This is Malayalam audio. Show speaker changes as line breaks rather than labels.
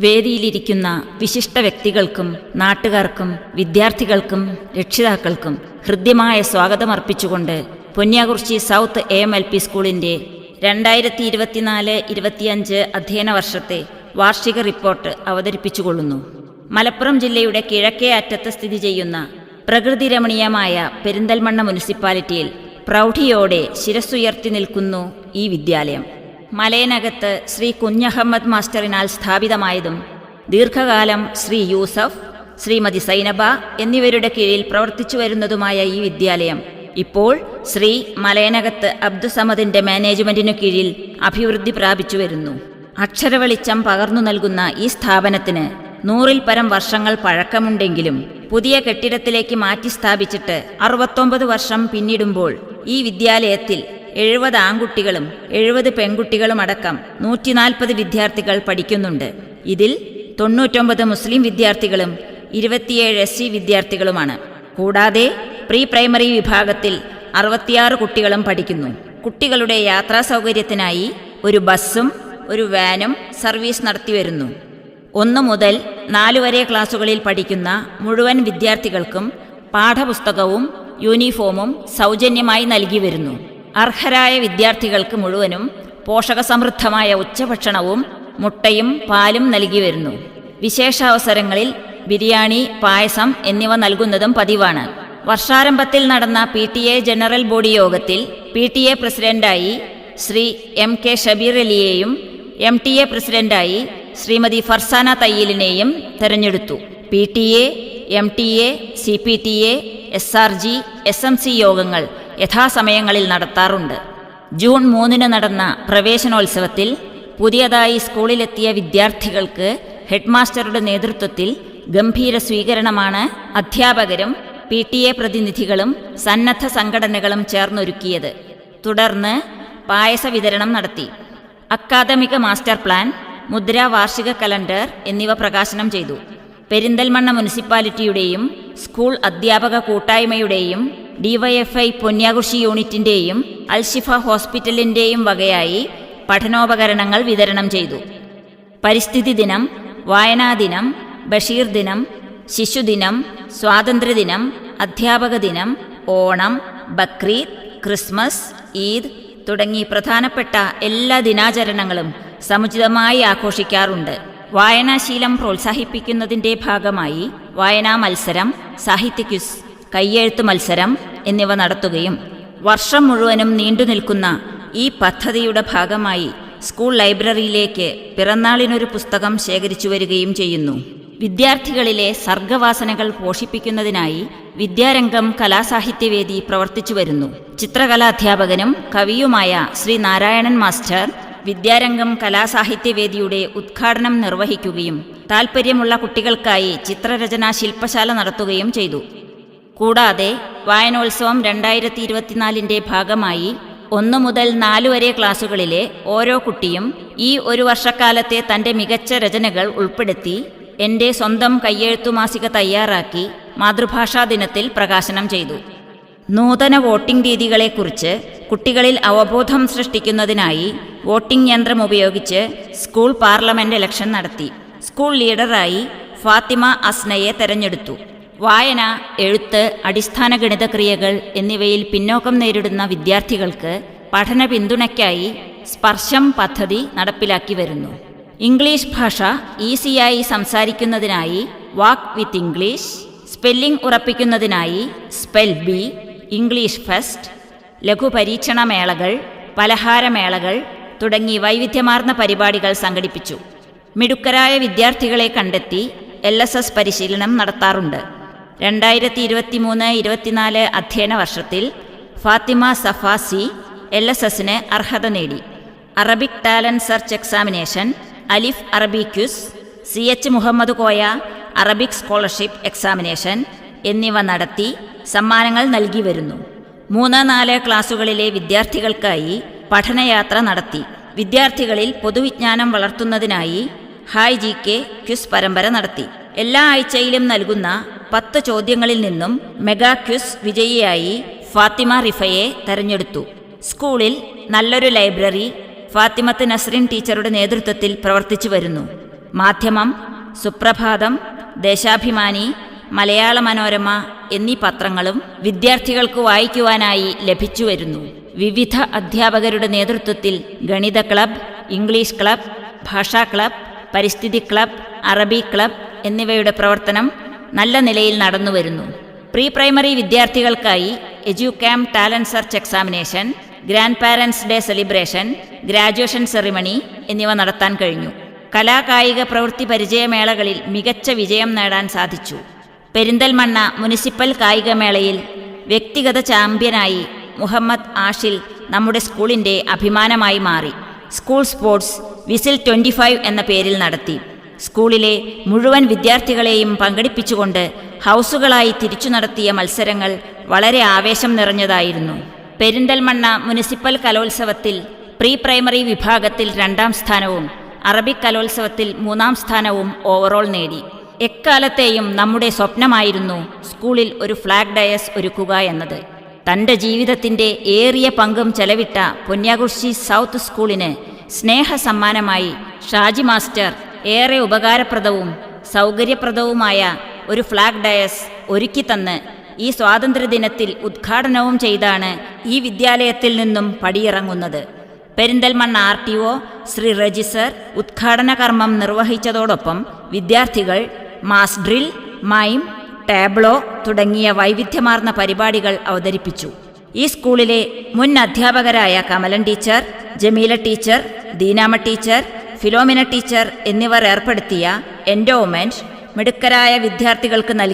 വേദിയിലിരിക്കുന്ന വിശിഷ്ട വ്യക്തികൾക്കും നാട്ടുകാർക്കും വിദ്യാർത്ഥികൾക്കും രക്ഷിതാക്കൾക്കും ഹൃദ്യമായ സ്വാഗതമർപ്പിച്ചുകൊണ്ട് പൊന്യാകുറിച്ചി സൗത്ത് AM-LP സ്കൂളിൻ്റെ 2024-25 അധ്യയന വർഷത്തെ വാർഷിക റിപ്പോർട്ട് അവതരിപ്പിച്ചുകൊള്ളുന്നു. മലപ്പുറം ജില്ലയുടെ കിഴക്കേ അറ്റത്ത് സ്ഥിതി ചെയ്യുന്ന പ്രകൃതിരമണീയമായ പെരിന്തൽമണ്ണ മുനിസിപ്പാലിറ്റിയിൽ പ്രൗഢിയോടെ ശിരസ്സുയർത്തി നിൽക്കുന്നു ഈ വിദ്യാലയം. മലയനകത്ത് ശ്രീ കുഞ്ഞഹമ്മദ് മാസ്റ്ററിനാൽ സ്ഥാപിതമായതും ദീർഘകാലം ശ്രീ യൂസഫ്, ശ്രീമതി സൈനബ എന്നിവരുടെ കീഴിൽ പ്രവർത്തിച്ചു വരുന്നതുമായ ഈ വിദ്യാലയം ഇപ്പോൾ ശ്രീ മലയനകത്ത് അബ്ദുസമദിന്റെ മാനേജ്മെന്റിനു കീഴിൽ അഭിവൃദ്ധി പ്രാപിച്ചു വരുന്നു. അക്ഷരവെളിച്ചം പകർന്നു നൽകുന്ന ഈ സ്ഥാപനത്തിന് 100-ൽ പരം വർഷങ്ങൾ പഴക്കമുണ്ടെങ്കിലും പുതിയ കെട്ടിടത്തിലേക്ക് മാറ്റി സ്ഥാപിച്ചിട്ട് 69 വർഷം പിന്നിടുമ്പോൾ ഈ വിദ്യാലയത്തിൽ 70 ആൺകുട്ടികളും 70 പെൺകുട്ടികളും അടക്കം 140 വിദ്യാർത്ഥികൾ പഠിക്കുന്നുണ്ട്. ഇതിൽ 99 മുസ്ലിം വിദ്യാർത്ഥികളും 27 SC വിദ്യാർത്ഥികളുമാണ്. കൂടാതെ പ്രീ പ്രൈമറി വിഭാഗത്തിൽ 66 കുട്ടികളും പഠിക്കുന്നു. കുട്ടികളുടെ യാത്രാ സൗകര്യത്തിനായി ഒരു ബസ്സും ഒരു വാനും സർവീസ് നടത്തിവരുന്നു. 1 മുതൽ 4 വരെ ക്ലാസുകളിൽ പഠിക്കുന്ന മുഴുവൻ വിദ്യാർത്ഥികൾക്കും പാഠപുസ്തകവും യൂണിഫോമും സൗജന്യമായി നൽകി വരുന്നു. അർഹരായ വിദ്യാർത്ഥികൾക്ക് മുഴുവനും പോഷകസമൃദ്ധമായ ഉച്ചഭക്ഷണവും മുട്ടയും പാലും നൽകി വരുന്നു. വിശേഷാവസരങ്ങളിൽ ബിരിയാണി, പായസം എന്നിവ നൽകുന്നതും പതിവാണ്. വർഷാരംഭത്തിൽ നടന്ന PTA ജനറൽ ബോഡി യോഗത്തിൽ PTA പ്രസിഡന്റായി ശ്രീ MK ഷബീർ അലിയെയും MTA പ്രസിഡന്റായി ശ്രീമതി ഫർസാന തയ്യിലിനെയും തെരഞ്ഞെടുത്തു. PTA, MTA, CPTA, SRG, SMC യോഗങ്ങൾ യഥാസമയങ്ങളിൽ നടത്താറുണ്ട്. ജൂൺ 3 നടന്ന പ്രവേശനോത്സവത്തിൽ പുതിയതായി സ്കൂളിലെത്തിയ വിദ്യാർത്ഥികൾക്ക് ഹെഡ്മാസ്റ്ററുടെ നേതൃത്വത്തിൽ ഗംഭീര സ്വീകരണമാണ് അധ്യാപകരും PTA പ്രതിനിധികളും സന്നദ്ധ സംഘടനകളും ചേർന്നൊരുക്കിയത്. തുടർന്ന് പായസ വിതരണം നടത്തി. അക്കാദമിക മാസ്റ്റർ പ്ലാൻ, മുദ്ര, വാർഷിക കലണ്ടർ എന്നിവ പ്രകാശനം ചെയ്തു. പെരിന്തൽമണ്ണ മുനിസിപ്പാലിറ്റിയുടെയും സ്കൂൾ അധ്യാപക കൂട്ടായ്മയുടെയും DYFI പൊന്യാകുറിച്ചി യൂണിറ്റിൻ്റെയും അൽഷിഫ ഹോസ്പിറ്റലിൻ്റെയും വകയായി പഠനോപകരണങ്ങൾ വിതരണം ചെയ്തു. പരിസ്ഥിതി ദിനം, വായനാ ദിനം, ബഷീർ ദിനം, ശിശുദിനം, സ്വാതന്ത്ര്യദിനം, അധ്യാപക ദിനം, ഓണം, ബക്രീദ്, ക്രിസ്മസ്, ഈദ് തുടങ്ങി പ്രധാനപ്പെട്ട എല്ലാ ദിനാചരണങ്ങളും സമുചിതമായി ആഘോഷിക്കാറുണ്ട്. വായനാശീലം പ്രോത്സാഹിപ്പിക്കുന്നതിൻ്റെ ഭാഗമായി വായനാ മത്സരം, സാഹിത്യ ക്വിസ്, കയ്യെഴുത്ത് മത്സരം എന്നിവ നടത്തുകയും വർഷം മുഴുവനും നീണ്ടുനിൽക്കുന്ന ഈ പദ്ധതിയുടെ ഭാഗമായി സ്കൂൾ ലൈബ്രറിയിലേക്ക് പിറന്നാളിനൊരു പുസ്തകം ശേഖരിച്ചു വരികയും ചെയ്യുന്നു. വിദ്യാർത്ഥികളിലെ സർഗവാസനകൾ പോഷിപ്പിക്കുന്നതിനായി വിദ്യാരംഗം കലാസാഹിത്യവേദി പ്രവർത്തിച്ചു വരുന്നു. ചിത്രകലാധ്യാപകനും കവിയുമായ ശ്രീ നാരായണൻ മാസ്റ്റർ വിദ്യാരംഗം കലാസാഹിത്യവേദിയുടെ ഉദ്ഘാടനം നിർവഹിക്കുകയും താൽപ്പര്യമുള്ള കുട്ടികൾക്കായി ചിത്രരചനാ ശില്പശാല നടത്തുകയും ചെയ്തു. കൂടാതെ വായനോത്സവം 2024ന്റെ ഭാഗമായി 1 മുതൽ 4 വരെ ക്ലാസുകളിലെ ഓരോ കുട്ടിയും ഈ ഒരു വർഷക്കാലത്തെ തൻ്റെ മികച്ച രചനകൾ ഉൾപ്പെടുത്തി എൻ്റെ സ്വന്തം കയ്യെഴുത്തു മാസിക തയ്യാറാക്കി മാതൃഭാഷാ ദിനത്തിൽ പ്രകാശനം ചെയ്തു. നൂതന വോട്ടിംഗ് രീതികളെക്കുറിച്ച് കുട്ടികളിൽ അവബോധം സൃഷ്ടിക്കുന്നതിനായി വോട്ടിംഗ് യന്ത്രം ഉപയോഗിച്ച് സ്കൂൾ പാർലമെന്റ് ഇലക്ഷൻ നടത്തി. സ്കൂൾ ലീഡറായി ഫാത്തിമ അസ്നയെ തെരഞ്ഞെടുത്തു. വായന, എഴുത്ത്, അടിസ്ഥാന ഗണിതക്രിയകൾ എന്നിവയിൽ പിന്നോക്കം നേരിടുന്ന വിദ്യാർത്ഥികൾക്ക് പഠന പിന്തുണയ്ക്കായി സ്പർശം പദ്ധതി നടപ്പിലാക്കി വരുന്നു. ഇംഗ്ലീഷ് ഭാഷ ഈസിയായി സംസാരിക്കുന്നതിനായി വാക്ക് വിത്ത് ഇംഗ്ലീഷ്, സ്പെല്ലിംഗ് ഉറപ്പിക്കുന്നതിനായി സ്പെൽ ബി, ഇംഗ്ലീഷ് ഫെസ്റ്റ്, ലഘുപരീക്ഷണ മേളകൾ, പലഹാരമേളകൾ തുടങ്ങി വൈവിധ്യമാർന്ന പരിപാടികൾ സംഘടിപ്പിച്ചു. മിടുക്കരായ വിദ്യാർത്ഥികളെ കണ്ടെത്തി LSS പരിശീലനം നടത്താറുണ്ട്. 2023-24 അധ്യയന വർഷത്തിൽ ഫാത്തിമ സഫാസി LSSന് അർഹത നേടി. അറബിക് ടാലന്റ് സെർച്ച് എക്സാമിനേഷൻ, അലിഫ് അറബി quiz, CH Muhammad Koya Arabic scholarship examination എന്നിവ നടത്തി സമ്മാനങ്ങൾ നൽകി വരുന്നു. 3-4 ക്ലാസുകളിലെ വിദ്യാർത്ഥികൾക്കായി പഠനയാത്ര നടത്തി. വിദ്യാർത്ഥികളിൽ പൊതുവിജ്ഞാനം വളർത്തുന്നതിനായി ഹായ് GK ക്വിസ് പരമ്പര നടത്തി. എല്ലാ ആഴ്ചയിലും നൽകുന്ന 10 ചോദ്യങ്ങളിൽ നിന്നും മെഗാ ക്വിസ് വിജയിയായി ഫാത്തിമ റിഫയെ തെരഞ്ഞെടുത്തു. സ്കൂളിൽ നല്ലൊരു ലൈബ്രറി ഫാത്തിമത്ത് നസ്രിൻ ടീച്ചറുടെ നേതൃത്വത്തിൽ പ്രവർത്തിച്ചു വരുന്നു. മാധ്യമം, സുപ്രഭാതം, ദേശാഭിമാനി, മലയാള മനോരമ എന്നീ പത്രങ്ങളും വിദ്യാർത്ഥികൾക്ക് വായിക്കുവാനായി ലഭിച്ചുവരുന്നു. വിവിധ അധ്യാപകരുടെ നേതൃത്വത്തിൽ ഗണിത ക്ലബ്, ഇംഗ്ലീഷ് ക്ലബ്, ഭാഷാ ക്ലബ്, പരിസ്ഥിതി ക്ലബ്, അറബി ക്ലബ് എന്നിവയുടെ പ്രവർത്തനം നല്ല നിലയിൽ നടന്നുവരുന്നു. പ്രീ പ്രൈമറി വിദ്യാർത്ഥികൾക്കായി Educam talent search examination, grandparents day celebration, graduation ceremony എന്നിവ നടത്താൻ കഴിഞ്ഞു. കലാകായിക പ്രവൃത്തി പരിചയമേളകളിൽ മികച്ച വിജയം നേടാൻ സാധിച്ചു. പെരിന്തൽമണ്ണ മുനിസിപ്പൽ കായികമേളയിൽ വ്യക്തിഗത ചാമ്പ്യനായി മുഹമ്മദ് ആഷിൽ നമ്മുടെ സ്കൂളിൻ്റെ അഭിമാനമായി മാറി. സ്കൂൾ സ്പോർട്സ് വിസിൽ 25 എന്ന പേരിൽ നടത്തി. സ്കൂളിലെ മുഴുവൻ വിദ്യാർത്ഥികളെയും പങ്കെടുപ്പിച്ചുകൊണ്ട് ഹൗസുകളായി തിരിച്ചു നടത്തിയ മത്സരങ്ങൾ വളരെ ആവേശം നിറഞ്ഞതായിരുന്നു. പെരിന്തൽമണ്ണ മുനിസിപ്പൽ കലോത്സവത്തിൽ പ്രീ പ്രൈമറി വിഭാഗത്തിൽ 2ാം സ്ഥാനവും അറബിക് കലോത്സവത്തിൽ 3ാം സ്ഥാനവും ഓവറോൾ നേടി. എക്കാലത്തെയും നമ്മുടെ സ്വപ്നമായിരുന്നു സ്കൂളിൽ ഒരു ഫ്ലാഗ് ഡയസ് ഒരുക്കുക എന്നത്. തൻ്റെ ജീവിതത്തിൻ്റെ ഏറിയ പങ്കും ചെലവിട്ട പൊന്യാകുർശി സൗത്ത് സ്കൂളിന് സ്നേഹസമ്മാനമായി ഷാജി മാസ്റ്റർ ഏറെ ഉപകാരപ്രദവും സൗകര്യപ്രദവുമായ ഒരു ഫ്ലാഗ് ഡയസ് ഒരുക്കിത്തന്ന് ഈ സ്വാതന്ത്ര്യദിനത്തിൽ ഉദ്ഘാടനവും ചെയ്താണ് ഈ വിദ്യാലയത്തിൽ നിന്നും പടിയിറങ്ങുന്നത്. പെരിന്തൽമണ്ണ RTO ശ്രീ രജിസർ ഉദ്ഘാടന കർമ്മം നിർവഹിച്ചതോടൊപ്പം വിദ്യാർത്ഥികൾ മാസ് ഡ്രിൽ, മൈം, ടാബ്ലോ തുടങ്ങിയ വൈവിധ്യമാർന്ന പരിപാടികൾ അവതരിപ്പിച്ചു. ഈ സ്കൂളിലെ മുൻ അധ്യാപകരായ Kamalan teacher, Jameela teacher, Deenama teacher, Philomina teacher എന്നിവർ ഏർപ്പെടുത്തിയ എൻഡോവ്മെന്റ് മിടുക്കരായ വിദ്യാർത്ഥികൾക്ക് നൽകി